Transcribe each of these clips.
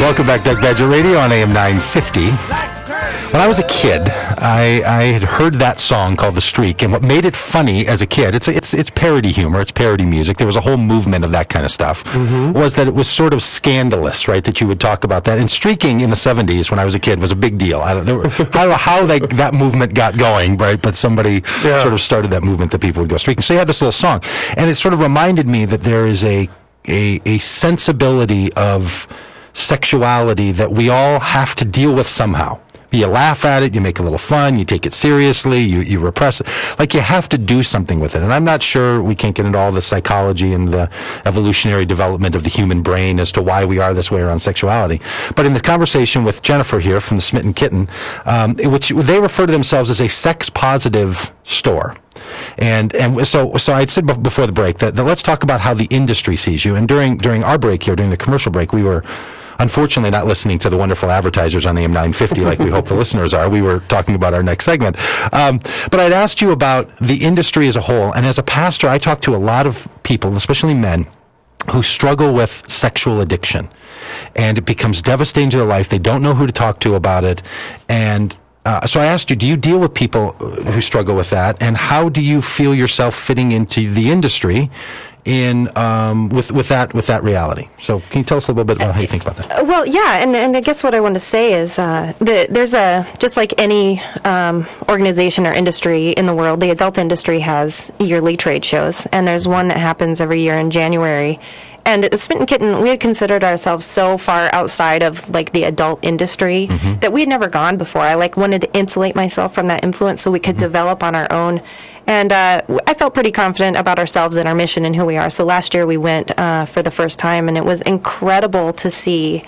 Welcome back, Doug Pagitt Radio on AM 950. When I was a kid, I had heard that song called "The Streak," and what made it funny as a kid, it's parody humor, it's parody music. There was a whole movement of that kind of stuff. Was that it was sort of scandalous, right? That you would talk about that. And streaking in the '70s, when I was a kid, was a big deal. I don't know how that movement got going, right? But somebody sort of started that movement that people would go streaking. So you had this little song, and it sort of reminded me that there is a sensibility of sexuality that we all have to deal with somehow. You laugh at it, you make a little fun, you take it seriously, you repress it. Like, you have to do something with it. And I'm not sure, we can't get into all the psychology and the evolutionary development of the human brain as to why we are this way around sexuality. But in the conversation with Jennifer here from the Smitten Kitten, which they refer to themselves as a sex-positive store. And so I'd said before the break that let's talk about how the industry sees you. And during our break here, during the commercial break, we were unfortunately not listening to the wonderful advertisers on AM 950 like we hope the listeners are. We were talking about our next segment. But I'd asked you about the industry as a whole. And as a pastor, I talk to a lot of people, especially men, who struggle with sexual addiction. And it becomes devastating to their life. They don't know who to talk to about it. And so I asked you, do you deal with people who struggle with that? And how do you feel yourself fitting into the industry with that reality? So can you tell us a little bit about how you think about that? Well, yeah, and I guess what I want to say is there's just like any organization or industry in the world, the adult industry has yearly trade shows, and there's one that happens every year in January. And at the Smitten Kitten, we had considered ourselves so far outside of like the adult industry that we had never gone before. I wanted to insulate myself from that influence so we could develop on our own. And I felt pretty confident about ourselves and our mission and who we are. So last year we went for the first time, and it was incredible to see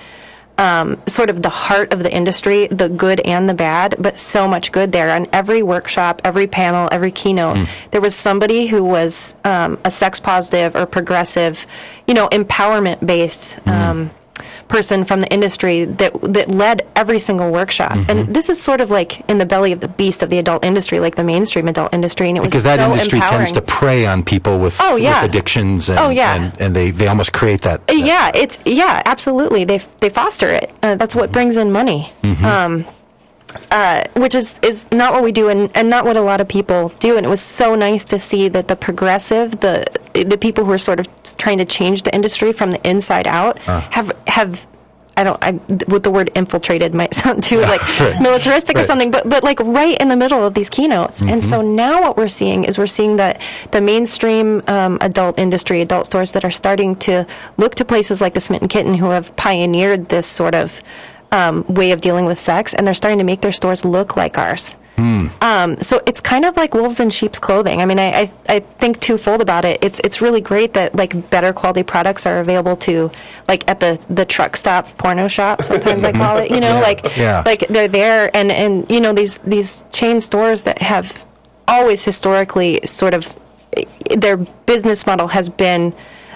sort of the heart of the industry, the good and the bad, but so much good there. On every workshop, every panel, every keynote, there was somebody who was a sex positive or progressive, empowerment based person from the industry that led every single workshop. And this is sort of like in the belly of the beast of the adult industry, like the mainstream adult industry, and it was so empowering. Because that industry tends to prey on people with addictions, and they almost create that. Absolutely. They foster it. That's what brings in money. Which is not what we do, and not what a lot of people do. And it was so nice to see that the progressive, the people who are sort of trying to change the industry from the inside out have what the word infiltrated might sound too like militaristic or something, but like right in the middle of these keynotes. And so now what we're seeing that the mainstream adult industry, adult stores that are starting to look to places like the Smitten Kitten, who have pioneered this sort of way of dealing with sex, and they're starting to make their stores look like ours. So it's kind of like wolves in sheep's clothing. I mean, I think twofold about it. It's really great that like better quality products are available to like at the truck stop porno shop, sometimes I call it, like they're there, and these chain stores that have always historically sort of their business model has been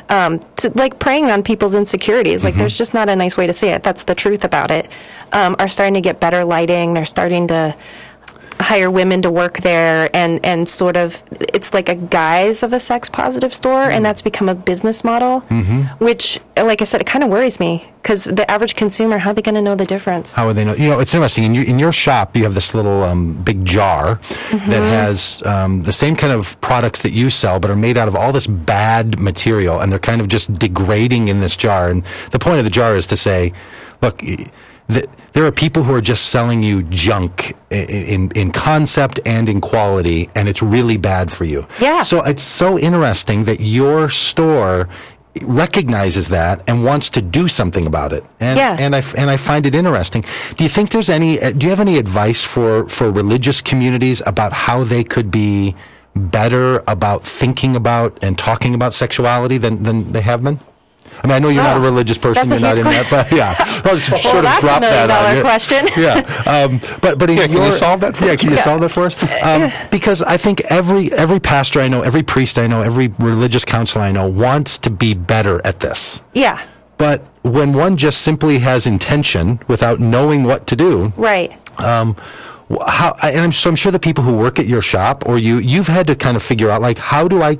like preying on people's insecurities. Like there's just not a nice way to say it. That's the truth about it. Are starting to get better lighting. They're starting to hire women to work there, and sort of it's like a guise of a sex positive store, and that's become a business model, which, like I said, it kind of worries me, because the average consumer, how are they going to know the difference? How would they know? It's interesting. In your shop, you have this little big jar that has the same kind of products that you sell, but are made out of all this bad material, and they're kind of just degrading in this jar. And the point of the jar is to say, look, there are people who are just selling you junk in concept and in quality, and it's really bad for you. Yeah. So it's so interesting that your store recognizes that and wants to do something about it. And I find it interesting. Do you think do you have any advice for religious communities about how they could be better about thinking about and talking about sexuality than they have been? I mean, I know you're not a religious person, you're not in that, but I'll just sort of drop that on you. That's a $1 million question. But can you solve that for us? Can you solve that for us? Because I think every pastor I know, every priest I know, every religious counselor I know wants to be better at this. Yeah. But when one just simply has intention without knowing what to do, right? I'm sure the people who work at your shop or you've had to kind of figure out, like, how do I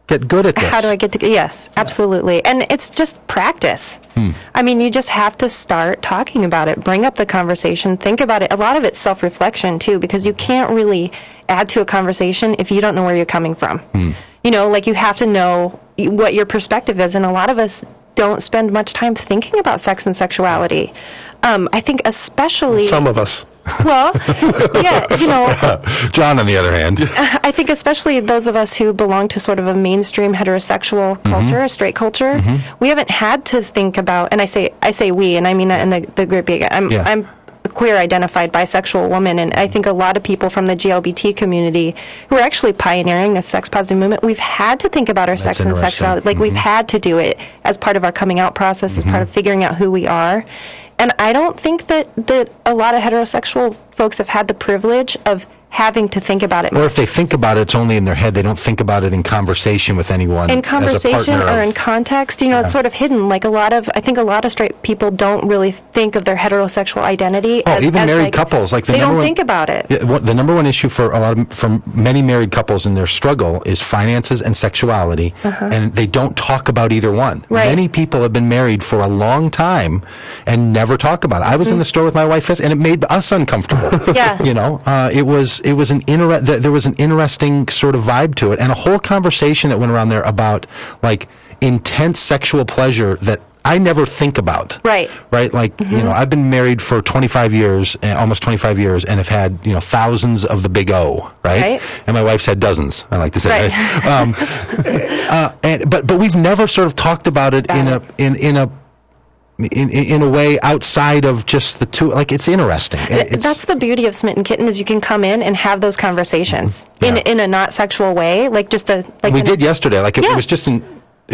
get good at this? How do I get to? Yes, absolutely. And it's just practice. I mean, you just have to start talking about it, bring up the conversation, think about it. A lot of it's self-reflection too, because you can't really add to a conversation if you don't know where you're coming from. You know, like you have to know what your perspective is, and a lot of us don't spend much time thinking about sex and sexuality. I think especially... Some of us. Well, yeah, you know... John, on the other hand. I think especially those of us who belong to sort of a mainstream heterosexual culture, a straight culture, we haven't had to think about, and I say we, and I mean that in the group. I'm a queer-identified bisexual woman, and I think a lot of people from the GLBT community who are actually pioneering the sex-positive movement, we've had to think about our sex and sexuality. Like, we've had to do it as part of our coming out process, as part of figuring out who we are. And I don't think that a lot of heterosexual folks have had the privilege of having to think about it. Or if they think about it, it's only in their head. They don't think about it in conversation with anyone. In conversation or in context, you know, it's sort of hidden. Like I think a lot of straight people don't really think of their heterosexual identity as even married like, couples, like they don't think about it. The number one issue for many married couples in their struggle is finances and sexuality, and they don't talk about either one. Right. Many people have been married for a long time and never talk about it. I was in the store with my wife, and it made us uncomfortable. Yeah. You know, there was an interesting sort of vibe to it, and a whole conversation that went around there about like intense sexual pleasure that I never think about. Right. Like, you know, I've been married for 25 years, almost 25 years, and have had, you know, thousands of the big O, right? And my wife's had dozens, I like to say. Right? But we've never sort of talked about it in a way outside of just the two. Like, it's interesting. That's the beauty of Smitten Kitten, is you can come in and have those conversations in a not sexual way, like just a like. We did yesterday. Like, it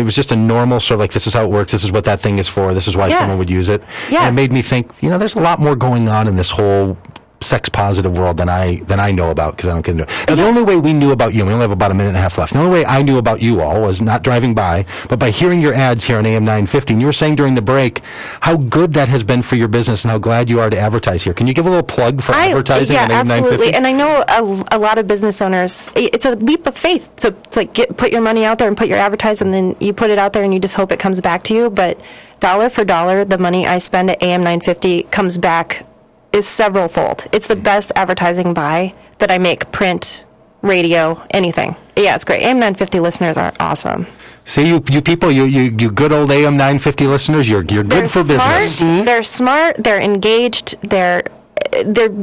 was just a normal sort of like, this is how it works. This is what that thing is for. This is why someone would use it. Yeah. And it made me think, you know, there's a lot more going on in this whole sex positive world than I know about, because I don't get into it. Now, the only way we knew about you, we only have about a minute and a half left. The only way I knew about you all was not driving by, but by hearing your ads here on AM 950. And you were saying during the break how good that has been for your business and how glad you are to advertise here. Can you give a little plug for advertising on AM 950? Yeah, absolutely. And I know a lot of business owners, it's a leap of faith to like put your money out there and put your advertising, and then you put it out there and you just hope it comes back to you. But dollar for dollar, the money I spend at AM 950 comes back is several-fold. It's the best advertising buy that I make, print, radio, anything. Yeah, it's great. AM 950 listeners are awesome. See, you people, you good old AM 950 listeners, you're good for business. They're smart, they're engaged, they're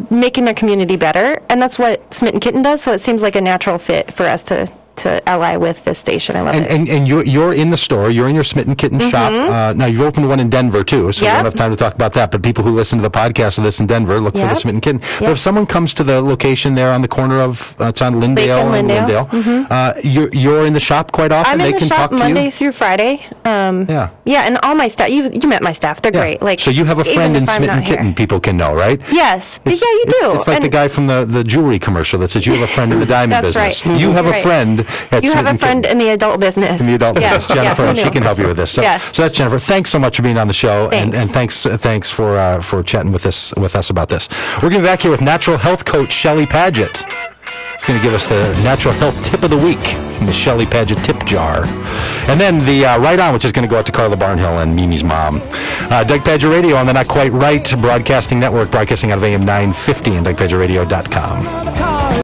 making their community better, and that's what Smitten Kitten does, so it seems like a natural fit for us to ally with this station. I love it. And you're in the store. You're in your Smitten Kitten shop. Now, you've opened one in Denver, too, so we don't have time to talk about that. But people who listen to the podcast of this in Denver, look for the Smitten Kitten. But if someone comes to the location there on the corner of, it's on Lindale and Lindale, you're in the shop quite often? I'm in the shop Monday through Friday. Yeah, and all my staff, you met my staff. They're great. Like, so you have a friend in Smitten Kitten people can know, right? Yes. You do. It's like the guy from the jewelry commercial that says you have a friend in the diamond business. Right. You have a friend at You have a friend in the adult business. In the adult business, Jennifer, and she can help you with this. So that's Jennifer. Thanks so much for being on the show, and thanks for chatting with us about this. We're going to be back here with natural health coach Shelley Pagitt. She's going to give us the natural health tip of the week from the Shelley Pagitt tip jar, and then the Right On, which is going to go out to Carla Barnhill and Mimi's mom. Doug Pagitt Radio on the Not Quite Right Broadcasting Network, broadcasting out of AM 950 and DougPagittRadio.com.